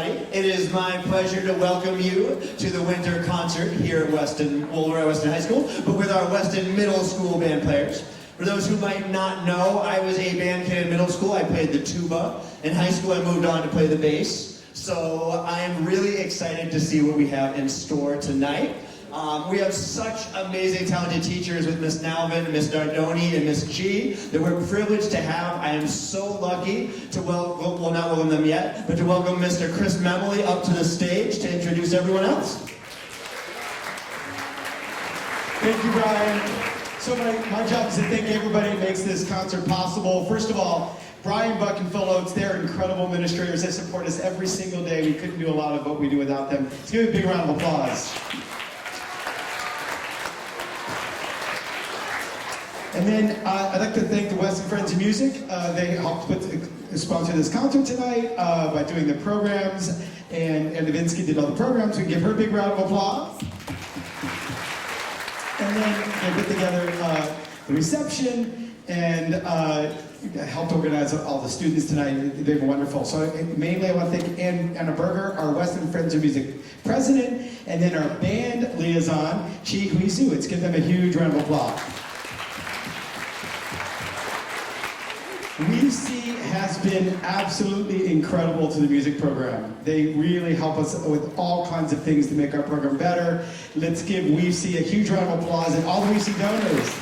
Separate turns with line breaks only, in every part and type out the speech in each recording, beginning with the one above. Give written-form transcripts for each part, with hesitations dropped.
everybody. It is my pleasure to welcome you to the winter concert here at Weston, well, we're at Weston High School, but with our Weston Middle School Band players. For those who might not know, I was a band kid in middle school. I played the tuba. In high school, I moved on to play the bass. So I'm really excited to see what we have in store tonight. We have such amazing, talented teachers with Miss Nalvin, Miss Dardoni, and Miss G that we're privileged to have. I am so lucky to not welcome them yet, but to welcome Mr. Chris Memley up to the stage to introduce everyone else.
Thank you, Brian. So my job is to thank everybody who makes this concert possible. First of all, Brian Buck and Phil Oates, they're incredible administrators. They support us every single day. We couldn't do a lot of what we do without them. Let's give a big round of applause. And then I'd like to thank the Weston Friends of Music. They helped sponsor this concert tonight by doing the programs. And Novinsky did all the programs. We can give her a big round of applause. And then they put together the reception and helped organize all the students tonight. They were wonderful. So mainly I want to thank Anna Berger, our Weston Friends of Music president, and then our band liaison, Chi Huisu. Let's give them a huge round of applause. WeSee has been absolutely incredible to the music program. They really help us with all kinds of things to make our program better. Let's give WeSee a huge round of applause and all the WeSee donors.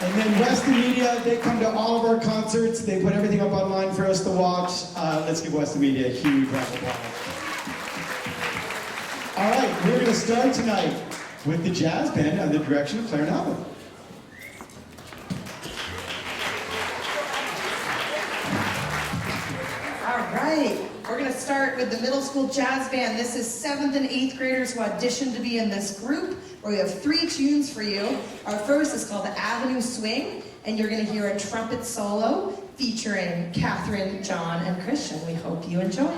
And then Weston Media, they come to all of our concerts. They put everything up online for us to watch. Let's give Weston Media a huge round of applause. All right, we're going to start tonight with the jazz band under the direction of Claire Nalvin.
We're going to start with the middle school jazz band. This is 7th and 8th graders who auditioned to be in this group, where we have 3 tunes for you. Our first is called the Avenue Swing, and you're going to hear a trumpet solo featuring Catherine, John, and Christian. We hope you enjoy.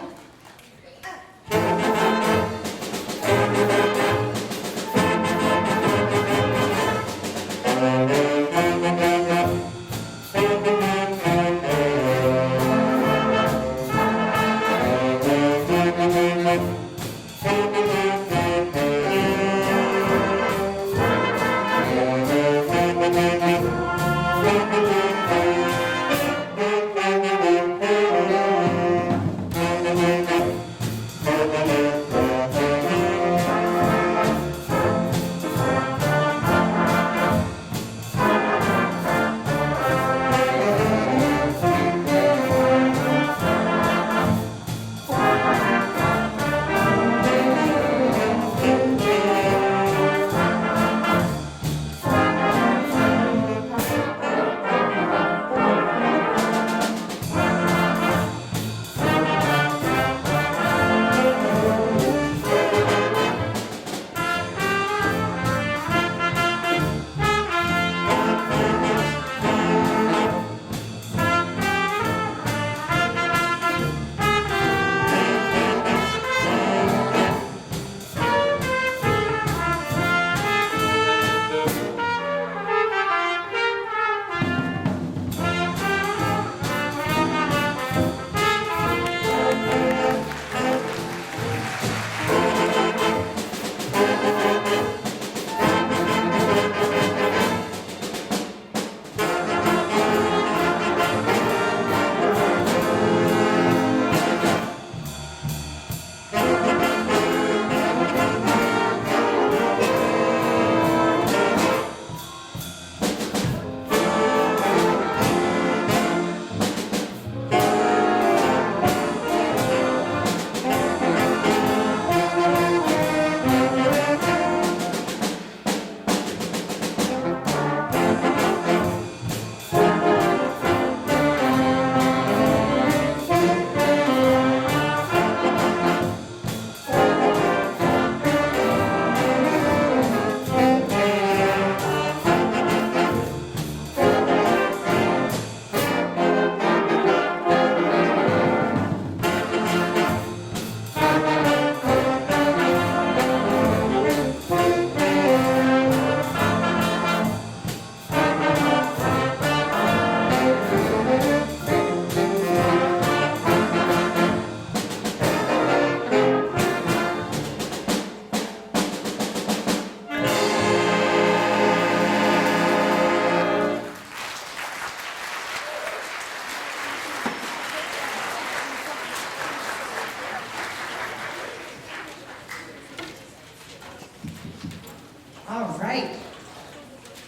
All right.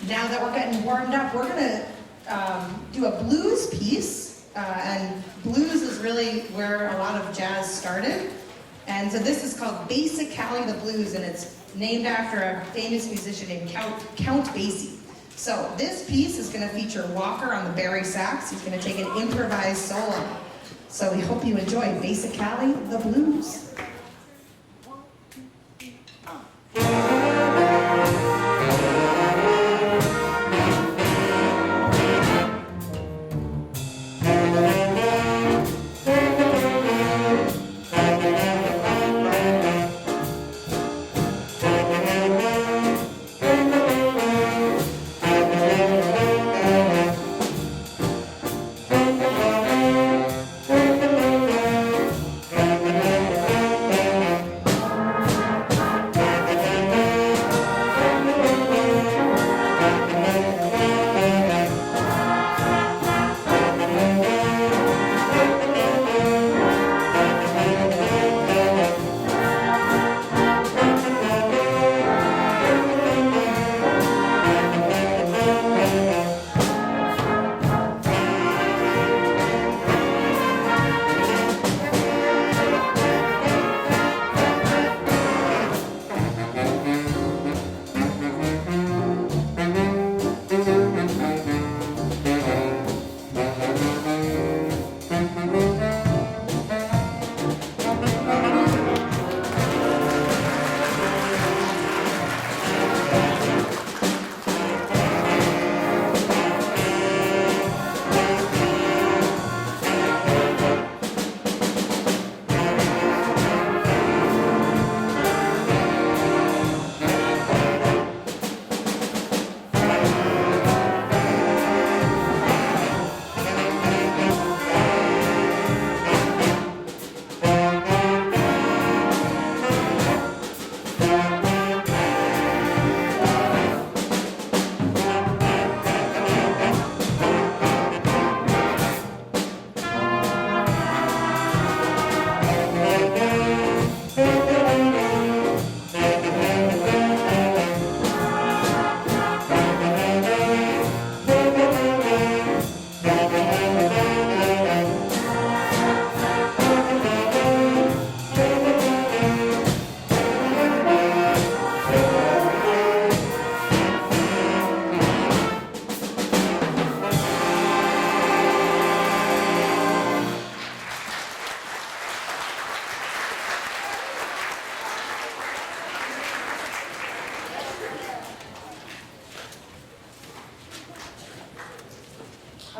Now that we're getting warmed up, we're gonna do a blues piece, and blues is really where a lot of jazz started. And so this is called Basic Cali the Blues, and it's named after a famous musician named Count Basie. So this piece is gonna feature Walker on the bari sax. He's gonna take an improvised solo. So we hope you enjoy Basic Cali the Blues.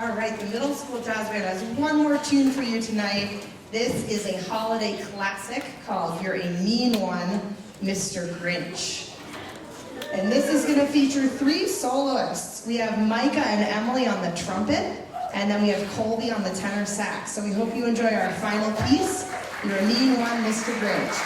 All right, the Middle School Jazz Band has one more tune for you tonight. This is a holiday classic called You're a Mean One, Mr. Grinch. And this is going to feature 3 soloists. We have Micah and Emily on the trumpet, and then we have Colby on the tenor sax. So we hope you enjoy our final piece, You're a Mean One, Mr. Grinch.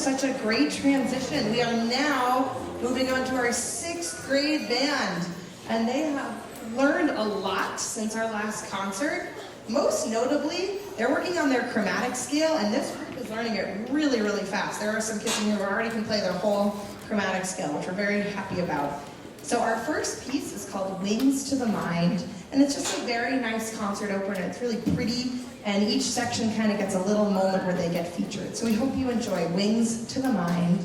such a great transition. We are now moving on to our 6th grade band, and they have learned a lot since our last concert. Most notably, they're working on their chromatic scale, and this group is learning it really, really fast. There are some kids in here who already can play their whole chromatic scale, which we're very happy about. So our first piece is called Wings to the Mind, and it's just a very nice concert opener. It's really pretty, and each section kind of gets a little moment where they get featured. So we hope you enjoy Wings to the Mind.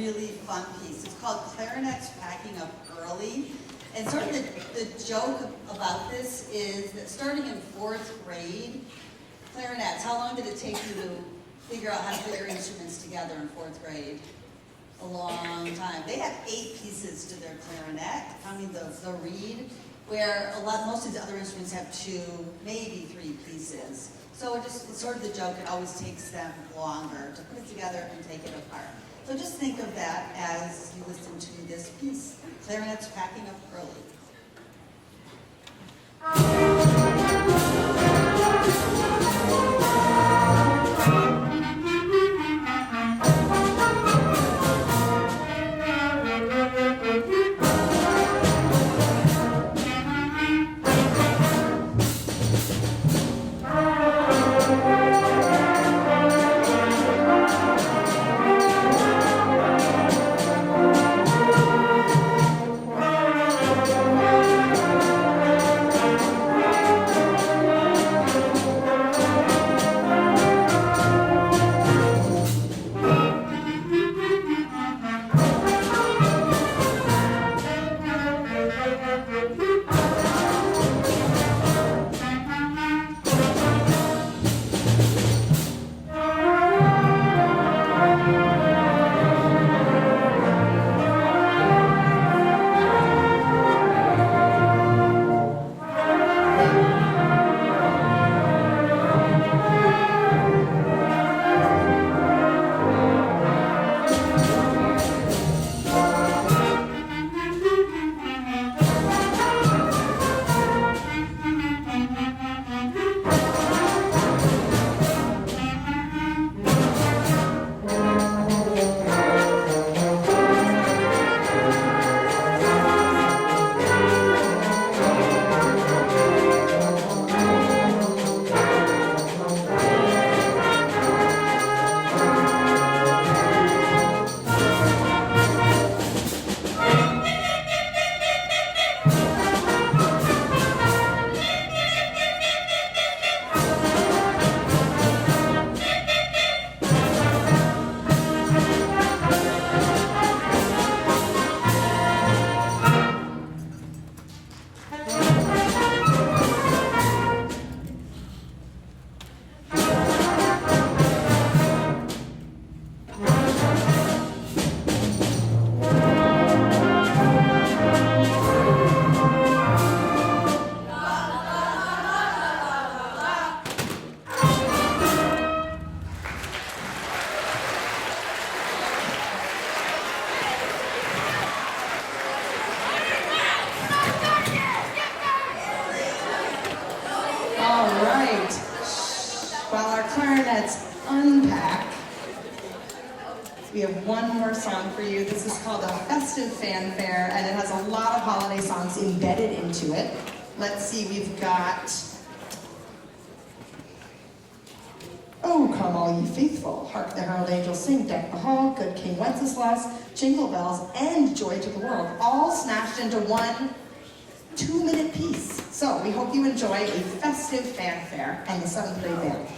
really fun piece. It's called Clarinets Packing Up Early. And sort of the joke about this is that starting in 4th grade, clarinets, how long did it take you to figure out how to put your instruments together in 4th grade? A long time. They have 8 pieces to their clarinet, counting the reed, where most of the other instruments have 2, maybe 3 pieces. So it's sort of the joke, it always takes them longer to put it together and take it apart. So just think of that as you listen to this piece, Clarinets Packing Up Early.
more song for you. This is called a festive fanfare, and it has a lot of holiday songs embedded into it. Let's see, we've got Oh, come all ye faithful, hark the herald angels sing, deck the hall, good King Wenceslas, jingle bells, and joy to the world, all smashed into one 2-minute piece. So we hope you enjoy a festive fanfare and the 7th grade band.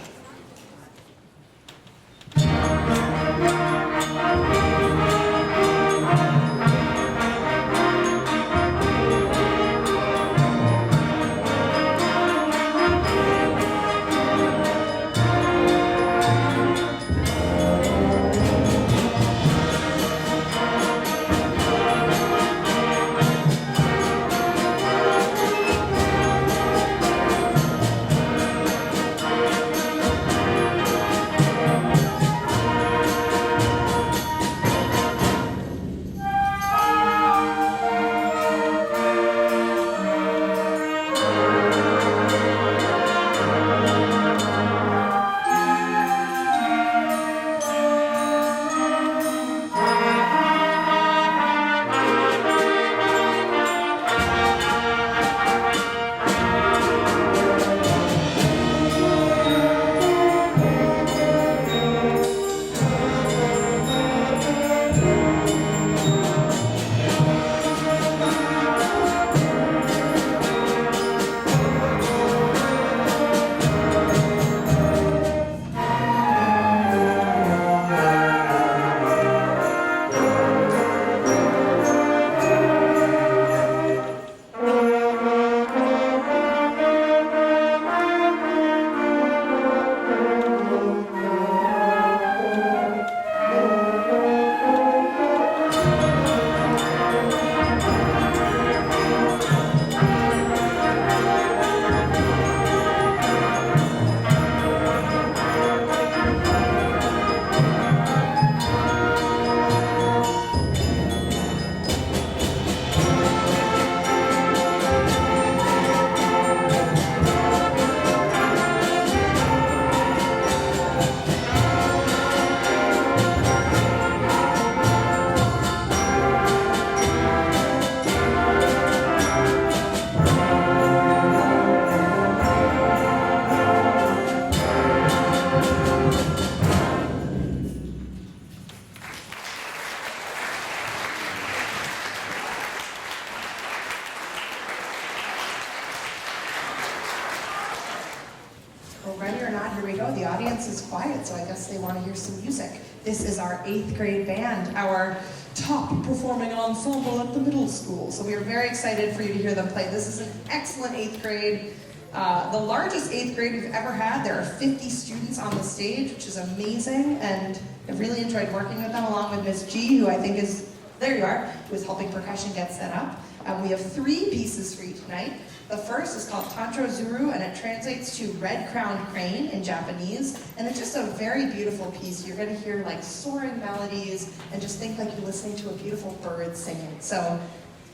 Well, ready or not, here we go. The audience is quiet, so I guess they want to hear some music. This is our 8th grade band, our top performing ensemble at the middle school. So we are very excited for you to hear them play. This is an excellent 8th grade, the largest 8th grade we've ever had. There are 50 students on the stage, which is amazing, and I've really enjoyed working with them, along with Miss G, who I think is, there you are, who is helping percussion get set up. We have 3 pieces for you tonight. The first is called Tantro Zuru, and it translates to red-crowned crane in Japanese, and it's just a very beautiful piece. You're going to hear like soaring melodies and just think like you're listening to a beautiful bird singing. So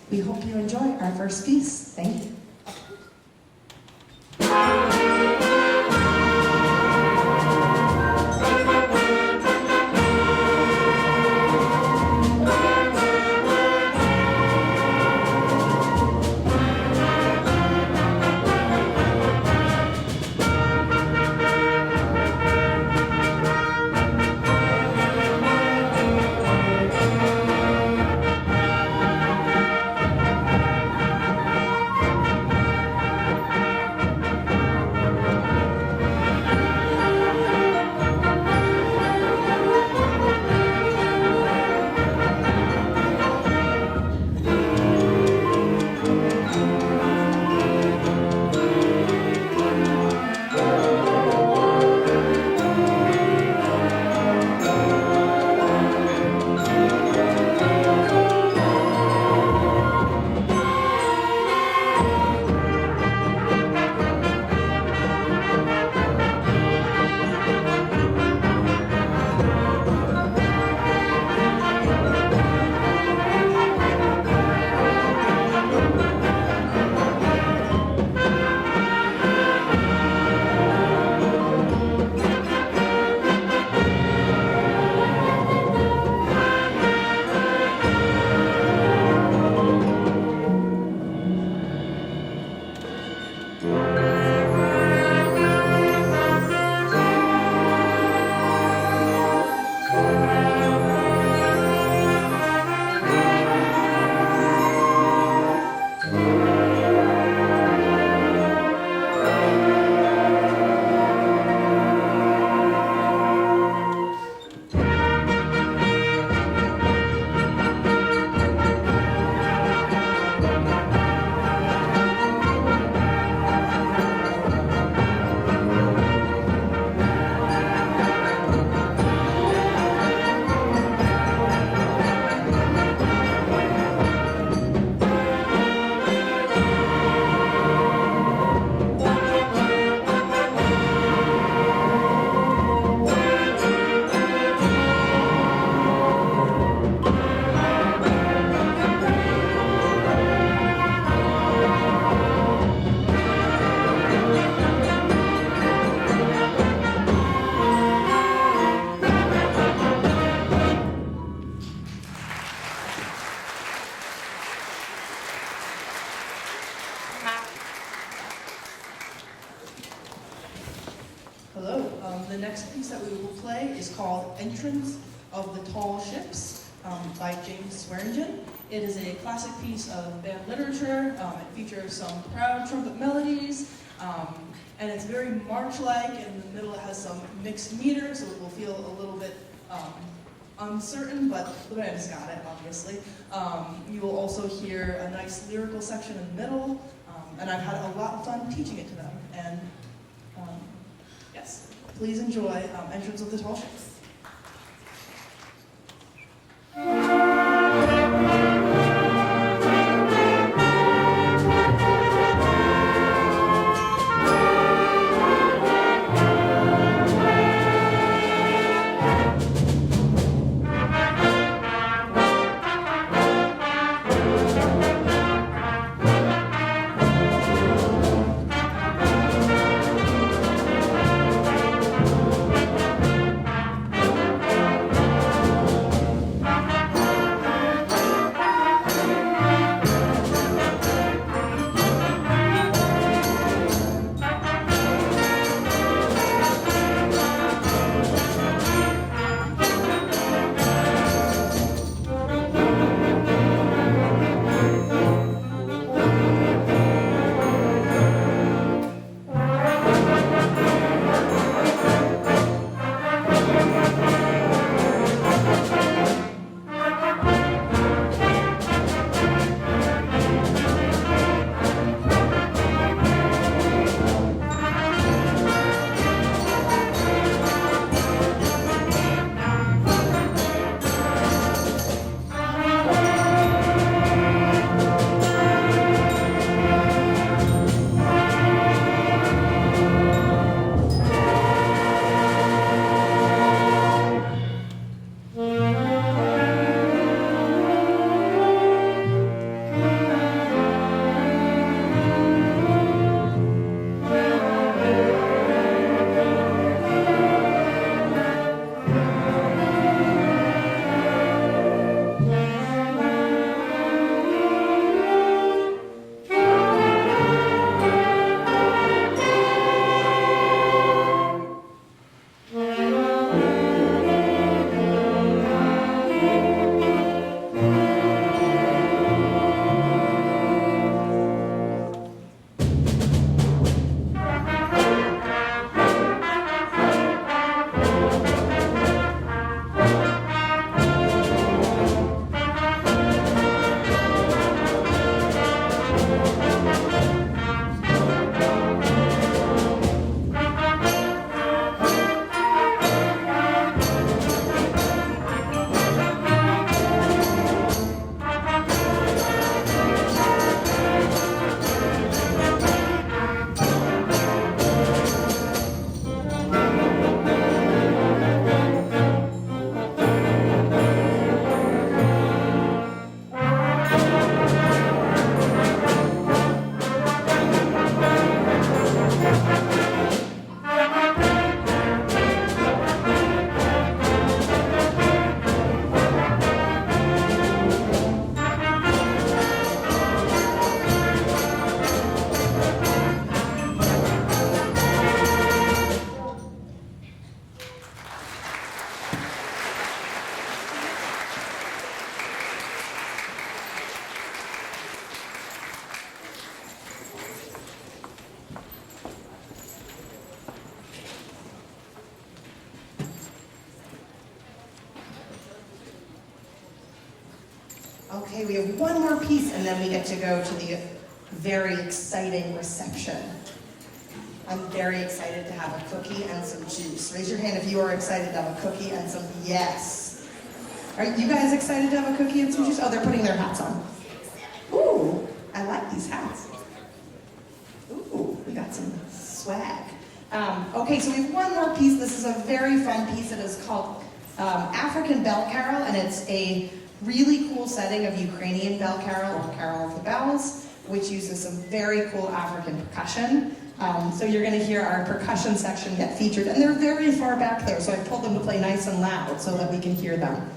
we hope you enjoy our first piece. Thank you.
that we will play is called Entrance of the Tall Ships by James Swearingen. It is a classic piece of band literature. It features some proud trumpet melodies, and it's very march-like, and in the middle it has some mixed meter, so it will feel a little bit uncertain, but the band has got it, obviously. You will also hear a nice lyrical section in the middle, and I've had a lot of fun teaching it to them. And yes, please enjoy Entrance of the Tall Ships.
Okay, we have one more piece and then we get to go to the very exciting reception. I'm very excited to have a cookie and some juice. Raise your hand if you are excited to have a cookie and some, yes. Are you guys excited to have a cookie and some juice? Oh, they're putting their hats on. Ooh, I like these hats. Ooh, we got some swag. Okay, so we have one more piece. This is a very fun piece. It is called African Bell Carol, and it's a really cool setting of Ukrainian bell carol, or Carol of the Bells, which uses some very cool African percussion. So you're going to hear our percussion section get featured, and they're very far back there, so I told them to play nice and loud so that we can hear them.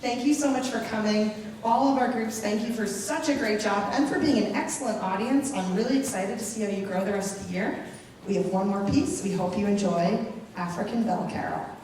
Thank you so much for coming. All of our groups, thank you for such a great job and for being an excellent audience. I'm really excited to see how you grow the rest of the year. We have one more piece. We hope you enjoy African Bell Carol.